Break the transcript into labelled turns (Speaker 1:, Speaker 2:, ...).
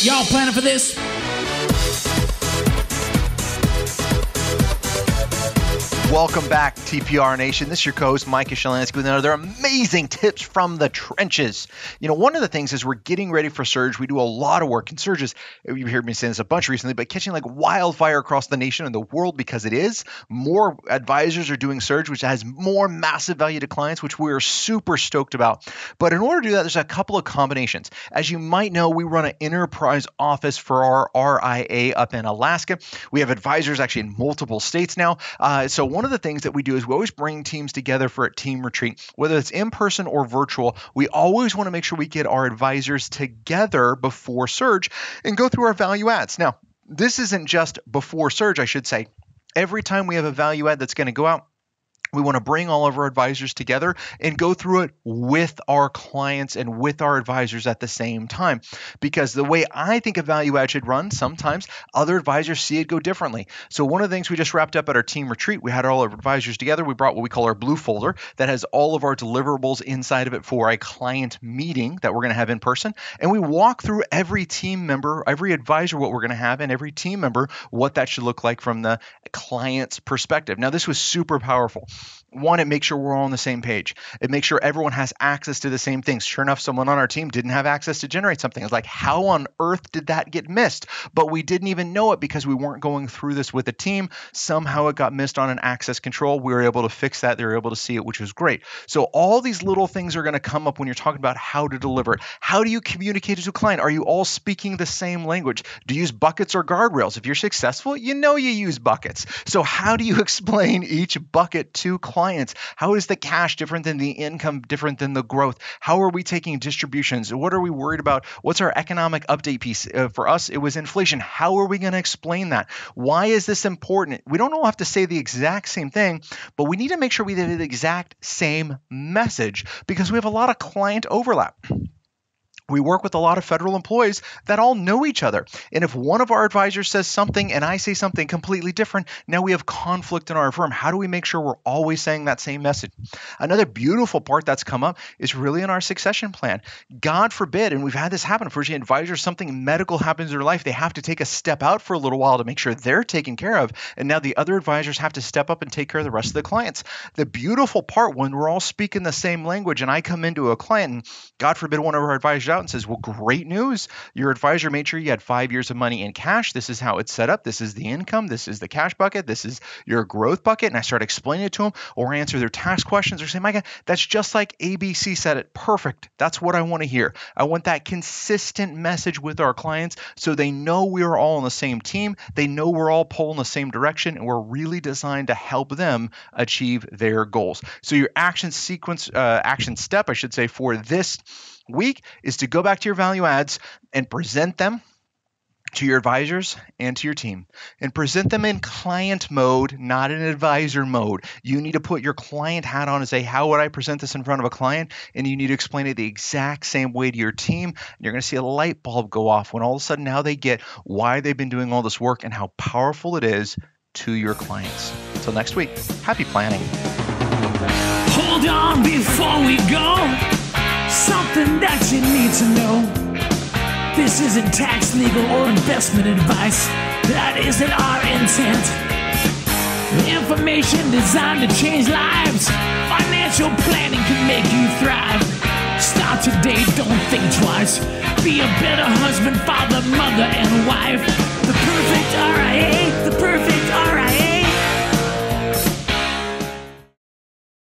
Speaker 1: Y'all planning for this?
Speaker 2: Welcome back, TPR Nation. This is your co-host, Micah Shalansky, with another amazing tips from the trenches. You know, one of the things is we're getting ready for surge. We do a lot of work in surges. You've heard me say this a bunch recently, but catching like wildfire across the nation and the world, because it is. More advisors are doing surge, which has more massive value to clients, which we're super stoked about. But in order to do that, there's a couple of combinations. As you might know, we run an enterprise office for our RIA up in Alaska. We have advisors actually in multiple states now. So one of the things that we do is we always bring teams together for a team retreat, whether it's in person or virtual. We always want to make sure we get our advisors together before surge and go through our value adds. Now, this isn't just before surge, I should say. Every time we have a value add that's going to go out, we want to bring all of our advisors together and go through it with our clients and with our advisors at the same time. Because the way I think a value add should run, sometimes other advisors see it go differently. So one of the things we just wrapped up at our team retreat, we had all our advisors together. We brought what we call our blue folder that has all of our deliverables inside of it for a client meeting that we're going to have in person. And we walk through every team member, every advisor, what we're going to have, and every team member, what that should look like from the client's perspective. Now, this was super powerful. One, it makes sure we're all on the same page. It makes sure everyone has access to the same things. Sure enough, someone on our team didn't have access to generate something. It's like, how on earth did that get missed? But we didn't even know it because we weren't going through this with a team. Somehow it got missed on an access control. We were able to fix that. They were able to see it, which was great. So all these little things are going to come up when you're talking about how to deliver it. How do you communicate it to a client? Are you all speaking the same language? Do you use buckets or guardrails? If you're successful, you know you use buckets. So how do you explain each bucket to clients? How is the cash different than the income, different than the growth? How are we taking distributions? What are we worried about? What's our economic update piece? For us, it was inflation. How are we going to explain that? Why is this important? We don't all have to say the exact same thing, but we need to make sure we have the exact same message because we have a lot of client overlap. We work with a lot of federal employees that all know each other. And if one of our advisors says something and I say something completely different, now we have conflict in our firm. How do we make sure we're always saying that same message? Another beautiful part that's come up is really in our succession plan. God forbid, and we've had this happen for an advisor, something medical happens in their life, they have to take a step out for a little while to make sure they're taken care of. And now the other advisors have to step up and take care of the rest of the clients. The beautiful part when we're all speaking the same language and I come into a client and God forbid one of our advisors out and says, well, great news. Your advisor made sure you had 5 years of money in cash. This is how it's set up. This is the income. This is the cash bucket. This is your growth bucket. And I start explaining it to them or answer their tax questions or say, Micah, that's just like ABC said it. Perfect. That's what I want to hear. I want that consistent message with our clients so they know we're all on the same team. They know we're all pulling the same direction and we're really designed to help them achieve their goals. So your action step, I should say, for this week is to go back to your value adds and present them to your advisors and to your team and present them in client mode, not in advisor mode. You need to put your client hat on and say, how would I present this in front of a client? And you need to explain it the exact same way to your team. And you're going to see a light bulb go off when all of a sudden now they get why they've been doing all this work and how powerful it is to your clients. Until next week, happy planning.
Speaker 1: Hold on before we go. Something that you need to know. This isn't tax, legal, or investment advice. That isn't our intent. Information designed to change lives. Financial planning can make you thrive. Start today, don't think twice. Be a better husband, father, mother, and wife. The perfect RIA, the perfect